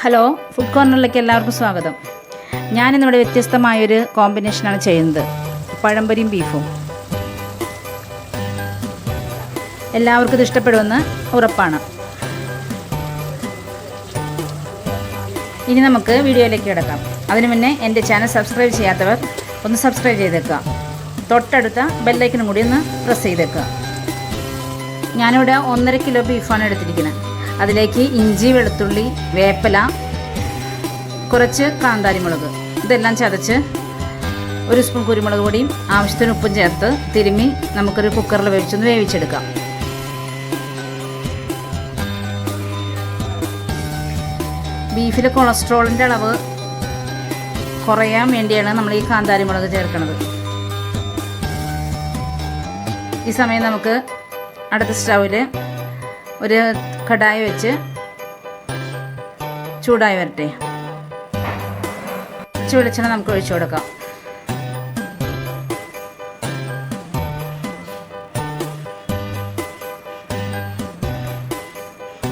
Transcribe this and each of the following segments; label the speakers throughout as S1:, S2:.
S1: Hello, food കോർണറിലേക്ക് എല്ലാവർക്കും സ്വാഗതം. ഞാനിന്നിവിടെ വ്യത്യസ്തമായൊരു കോമ്പിനേഷനാണ് ചെയ്യുന്നത്. പഴംപൊരിയും ബീഫും. എല്ലാവർക്കും ഇത് ഇഷ്ടപ്പെടുമെന്ന് ഉറപ്പാണ്. ഇനി നമുക്ക് വീഡിയോയിലേക്ക് കിടക്കാം. അതിനു മുന്നേ എൻ്റെ ചാനൽ സബ്സ്ക്രൈബ് ചെയ്യാത്തവർ ഒന്ന് സബ്സ്ക്രൈബ് ചെയ്തേക്കുക. തൊട്ടടുത്ത ബെല്ലൈക്കനും കൂടി ഒന്ന് പ്രസ് ചെയ്തേക്കുക. ഞാനിവിടെ 1.5 കിലോ ബീഫാണ് എടുത്തിരിക്കുന്നത്. അതിലേക്ക് ഇഞ്ചി, വെളുത്തുള്ളി, വേപ്പില, കുറച്ച് കാന്താരിമുളക് ഇതെല്ലാം ചതച്ച് 1 സ്പൂൺ കുരുമുളക് പൊടിയും ആവശ്യത്തിന് ഉപ്പും ചേർത്ത് തിരുമ്മി നമുക്കൊരു കുക്കറിൽ വേവിച്ചെടുക്കാം. ബീഫിൽ കൊളസ്ട്രോളിൻ്റെ അളവ് കുറയാൻ വേണ്ടിയാണ് നമ്മൾ ഈ കാന്താരിമുളക് ചേർക്കുന്നത്. ഈ സമയം നമുക്ക് അടുത്ത സ്റ്റൗവിൽ ഒരു കടായി വെച്ച് ചൂടായി വരട്ടെ. വെളിച്ചെണ്ണ നമുക്ക് ഒഴിച്ചു കൊടുക്കാം.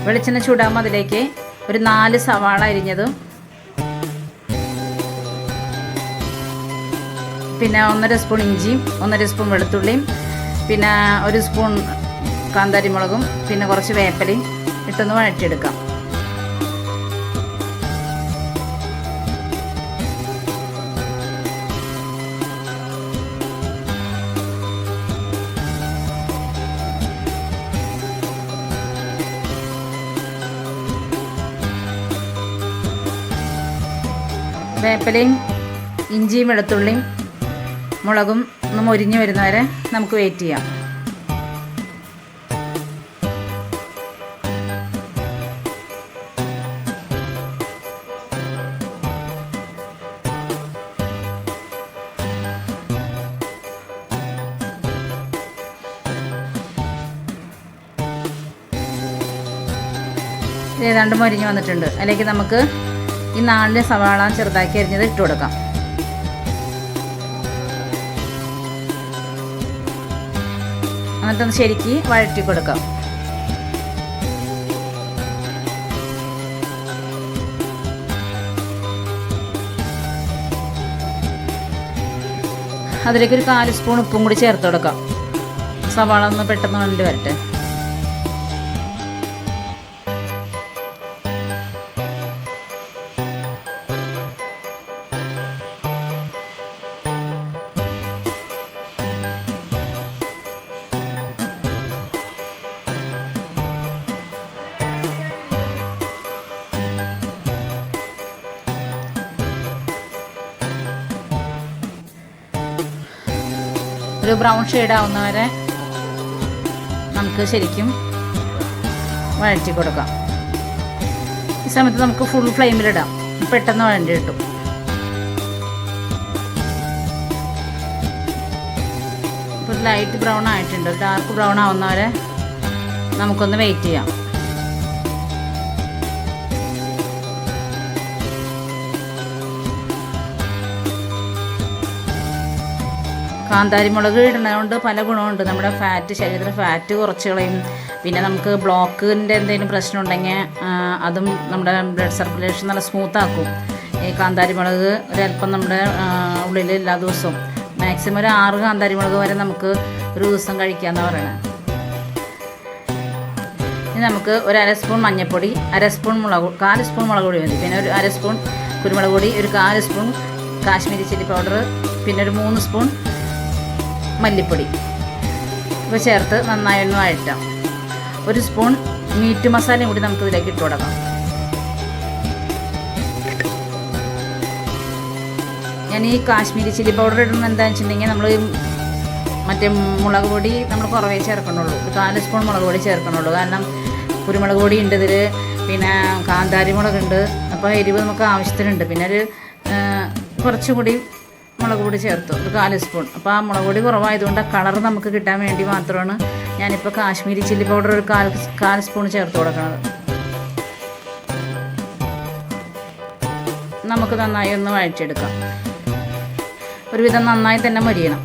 S1: വെളിച്ചെണ്ണ ചൂടാകുമ്പോൾ അതിലേക്ക് ഒരു 4 സവാള അരിഞ്ഞതും പിന്നെ 1.5 സ്പൂൺ ഇഞ്ചിയും 1.5 സ്പൂൺ വെളുത്തുള്ളിയും പിന്നെ 1 സ്പൂൺ കാന്താരിമുളകും പിന്നെ കുറച്ച് വേപ്പിലയും ഇട്ടൊന്ന് വഴറ്റിയെടുക്കാം. വേപ്പിലയും ഇഞ്ചിയും വെളുത്തുള്ളിയും മുളകും ഒന്ന് മൊരിഞ്ഞ് വരുന്നവരെ നമുക്ക് വെയിറ്റ് ചെയ്യാം. ഏതാണ്ട് മൊരിഞ്ഞ് വന്നിട്ടുണ്ട്. അതിലേക്ക് നമുക്ക് ഈ 4 സവാള ചെറുതാക്കി അരിഞ്ഞത് ഇട്ട് കൊടുക്കാം. എന്നിട്ടൊന്ന് ശരിക്ക് വഴറ്റി കൊടുക്കാം. അതിലേക്ക് ഒരു 4 സ്പൂൺ ഉപ്പും കൂടി ചേർത്ത് കൊടുക്കാം. സവാള ഒന്ന് പെട്ടെന്ന് വഴണ്ടി വരട്ടെ. ഒരു ബ്രൗൺ ഷെയ്ഡ് ആവുന്നവരെ നമുക്ക് ശരിക്കും വഴറ്റി കൊടുക്കാം. ഈ സമയത്ത് നമുക്ക് ഫുൾ ഫ്ലെയിമിലിടാം. പെട്ടെന്ന് വഴണ്ടി കിട്ടും. ഇപ്പോൾ ലൈറ്റ് ബ്രൗൺ ആയിട്ടുണ്ട്. ഡാർക്ക് ബ്രൗൺ ആവുന്നവരെ നമുക്കൊന്ന് വെയിറ്റ് ചെയ്യാം. കാന്താരിമുളക് ഇടുന്നതുകൊണ്ട് പല ഗുണമുണ്ട്. നമ്മുടെ ശരീരത്തിലെ ഫാറ്റ് കുറച്ച് കളയും. പിന്നെ നമുക്ക് ബ്ലോക്കിൻ്റെ എന്തെങ്കിലും പ്രശ്നം ഉണ്ടെങ്കിൽ അതും നമ്മുടെ ബ്ലഡ് സർക്കുലേഷൻ നല്ല സ്മൂത്താക്കും. ഈ കാന്താരിമുളക് ഒരല്പം നമ്മുടെ ഉള്ളിൽ എല്ലാ ദിവസവും മാക്സിമം ഒരു 6 കാന്താരിമുളക് വരെ നമുക്ക് ഒരു ദിവസം കഴിക്കാമെന്ന് പറയണത്. ഇനി നമുക്ക് ഒരു 1/2 സ്പൂൺ മഞ്ഞൾപ്പൊടി, 1/2 സ്പൂൺ 4 സ്പൂൺ മുളക് പൊടി മതി. പിന്നെ ഒരു 1/2 സ്പൂൺ കുരുമുളക് പൊടി, ഒരു 4 സ്പൂൺ കാശ്മീരി ചില്ലി പൗഡർ, പിന്നെ ഒരു 3 സ്പൂൺ മല്ലിപ്പൊടി ഇവ ചേർത്ത് നന്നായി ഒന്ന് വഴറ്റാം. 1 സ്പൂൺ മീറ്റ് മസാലയും കൂടി നമുക്ക് ഇതിലേക്ക് ഇട്ട് കൊടുക്കാം. ഞാൻ ഈ കാശ്മീരി ചില്ലി പൗഡർ ഇടുന്നത് എന്താണെന്ന് വെച്ചിട്ടുണ്ടെങ്കിൽ നമ്മൾ മറ്റേ മുളക് പൊടി നമ്മൾ കുറവേ ചേർക്കണുള്ളൂ. ഒരു 4 സ്പൂൺ മുളക് പൊടി ചേർക്കണുള്ളൂ. കാരണം കുരുമുളക് പൊടി ഉണ്ട് ഇതിൽ, പിന്നെ കാന്താരി മുളകുണ്ട്. അപ്പോൾ എരിവ് നമുക്ക് ആവശ്യത്തിനുണ്ട്. പിന്നെ ഒരു കുറച്ചും കൂടി മുളക് പൊടി ചേർത്തു, ഒരു 4 സ്പൂൺ. അപ്പോൾ ആ മുളക് പൊടി കുറവായതുകൊണ്ട് ആ കളർ നമുക്ക് കിട്ടാൻ വേണ്ടി മാത്രമാണ് ഞാനിപ്പോൾ കാശ്മീരി ചില്ലി പൗഡർ ഒരു 4 സ്പൂൺ ചേർത്ത് കൊടുക്കുന്നത്. നമുക്ക് നന്നായി ഒന്ന് വഴറ്റിയെടുക്കാം. ഒരുവിധം നന്നായി തന്നെ മൊരിയണം.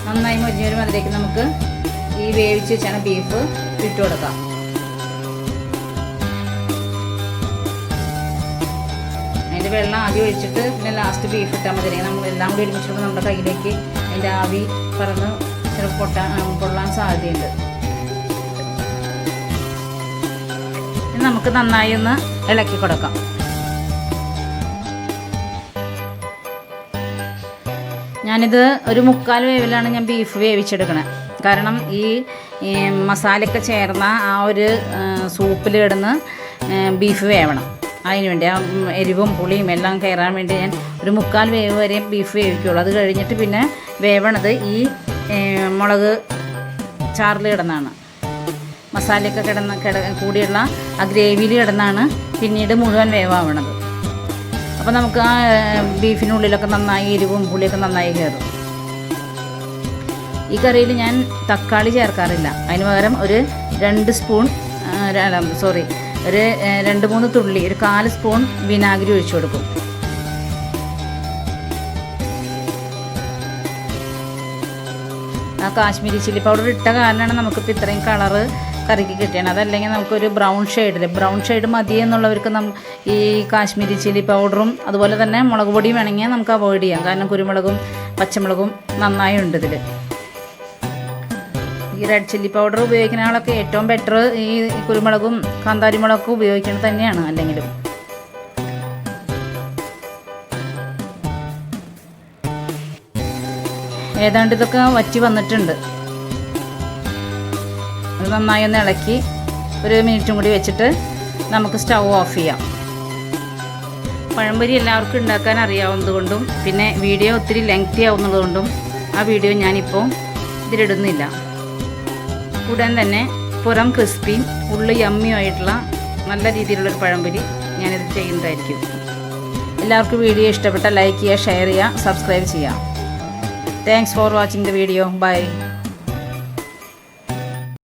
S1: നന്നായി മുരിഞ്ഞ് വരുമ്പോൾ അതിലേക്ക് നമുക്ക് ഈ വേവിച്ച് വെച്ചാണ് ബീഫ് ഇട്ട് കൊടുക്കാം. അതിൻ്റെ വെള്ളം ആദ്യം ഒഴിച്ചിട്ട് പിന്നെ ലാസ്റ്റ് ബീഫ് ഇട്ടാൽ മതി. നമ്മൾ എല്ലാം കൂടി ഒരുമിച്ചിട്ട് നമ്മുടെ കയ്യിലേക്ക് അതിൻ്റെ ആവി പറന്ന് ചിലപ്പോൾ പൊള്ളാൻ സാധ്യതയുണ്ട്. ഇനി നമുക്ക് നന്നായി ഒന്ന് ഇളക്കി കൊടുക്കാം. ഞാനിത് ഒരു 3/4 വേവിലാണ് ഞാൻ ബീഫ് വേവിച്ചെടുക്കണത്. കാരണം ഈ മസാലയൊക്കെ ചേർന്ന ആ ഒരു സൂപ്പിൽ കിടന്ന് ബീഫ് വേവണം. അതിന് വേണ്ടി ആ എരിവും പുളിയും എല്ലാം കയറാൻ വേണ്ടി ഞാൻ ഒരു 3/4 വേവ് വരെയും ബീഫ് വേവിക്കുള്ളൂ. അത് കഴിഞ്ഞിട്ട് പിന്നെ വേവണത് ഈ മുളക് ചാറിൽ കിടന്നാണ്, മസാലയൊക്കെ കൂടിയുള്ള ആ ഗ്രേവിയിൽ കിടന്നാണ് പിന്നീട് മുഴുവൻ വേവാവണത്. അപ്പോൾ നമുക്ക് ആ ബീഫിനുള്ളിലൊക്കെ നന്നായി എരിവും പുളിയൊക്കെ നന്നായി കയറും. ഈ കറിയിൽ ഞാൻ തക്കാളി ചേർക്കാറില്ല. അതിന് പകരം ഒരു 2 സ്പൂൺ ഒരു 2-3 തുള്ളി, ഒരു 1/4 സ്പൂൺ വിനാഗിരി ഒഴിച്ചു കൊടുക്കും. ആ കാശ്മീരി ചില്ലി പൗഡർ ഇട്ട കാരണമാണ് നമുക്കിപ്പോൾ ഇത്രയും കളറ് കറിക്ക് കിട്ടിയാണ്. അതല്ലെങ്കിൽ നമുക്കൊരു ബ്രൗൺ ഷെയ്ഡ് മതി എന്നുള്ളവർക്ക് ഈ കാശ്മീരി ചില്ലി പൗഡറും അതുപോലെ തന്നെ മുളക് പൊടിയും വേണമെങ്കിൽ നമുക്ക് അവോയ്ഡ് ചെയ്യാം. കാരണം കുരുമുളകും പച്ചമുളകും നന്നായി ഉണ്ട് ഇതിൽ. ഈ റെഡ് ചില്ലി പൗഡർ ഉപയോഗിക്കുന്ന ആളൊക്കെ ഏറ്റവും ബെറ്റർ ഈ കുരുമുളകും കാന്താരി മുളകൊക്കെ ഉപയോഗിക്കുന്നത് തന്നെയാണ്. അല്ലെങ്കിലും ഏതാണ്ട് ഇതൊക്കെ വറ്റി വന്നിട്ടുണ്ട്. അത് നന്നായി ഒന്ന് ഇളക്കി ഒരു മിനിറ്റും കൂടി വെച്ചിട്ട് നമുക്ക് സ്റ്റൗ ഓഫ് ചെയ്യാം. പഴംപൊരി എല്ലാവർക്കും ഉണ്ടാക്കാൻ അറിയാവുന്നതുകൊണ്ടും പിന്നെ വീഡിയോ ഒത്തിരി ലെങ്തി ആവുന്നതുകൊണ്ടും ആ വീഡിയോ ഞാനിപ്പോൾ ഇതിലിടുന്നില്ല. ഉടൻ തന്നെ പുറം ക്രിസ്പിയും ഉള്ളി യമ്മിയും ആയിട്ടുള്ള നല്ല രീതിയിലുള്ളൊരു പഴംപൊരി ഞാനിത് ചെയ്യുന്നതായിരിക്കും. എല്ലാവർക്കും വീഡിയോ ഇഷ്ടപ്പെട്ടാൽ ലൈക്ക് ചെയ്യുക, ഷെയർ ചെയ്യുക, സബ്സ്ക്രൈബ് ചെയ്യുക. Thanks for watching the video. By.